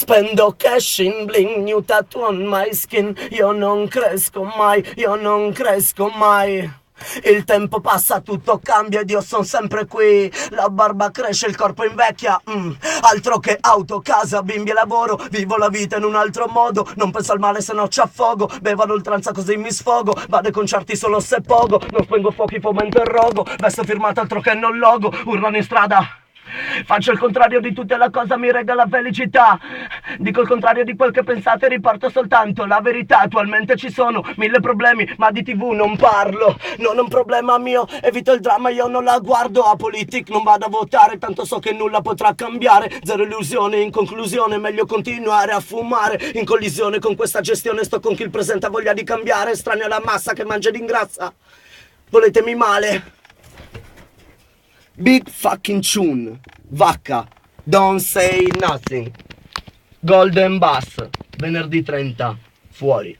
Spendo cash in bling, new tattoo on my skin. Io non cresco mai, io non cresco mai. Il tempo passa, tutto cambia ed io son sempre qui. La barba cresce, il corpo invecchia. Altro che auto, casa, bimbi e lavoro. Vivo la vita in un altro modo. Non penso al male se no ci affogo. Bevo ad oltranza così mi sfogo. Vado ai concerti solo se pogo. Non spengo fuochi, fomento il rogo. Vesto firmato altro che non logo. Urlano in strada. Faccio il contrario di tutte, la cosa mi regala felicità. Dico il contrario di quel che pensate, riporto soltanto la verità. Attualmente ci sono 1000 problemi, ma di TV non parlo. Non è un problema mio, evito il dramma, io non la guardo. A politic non vado a votare, tanto so che nulla potrà cambiare. Zero illusione, in conclusione meglio continuare a fumare. In collisione con questa gestione sto con chi il presente ha voglia di cambiare. Estraneo alla massa che mangia ed ingrassa. Voletemi male. Big fucking tune. Vacca. Don't say nothing. Golden Bass. Venerdì 30. Fuori.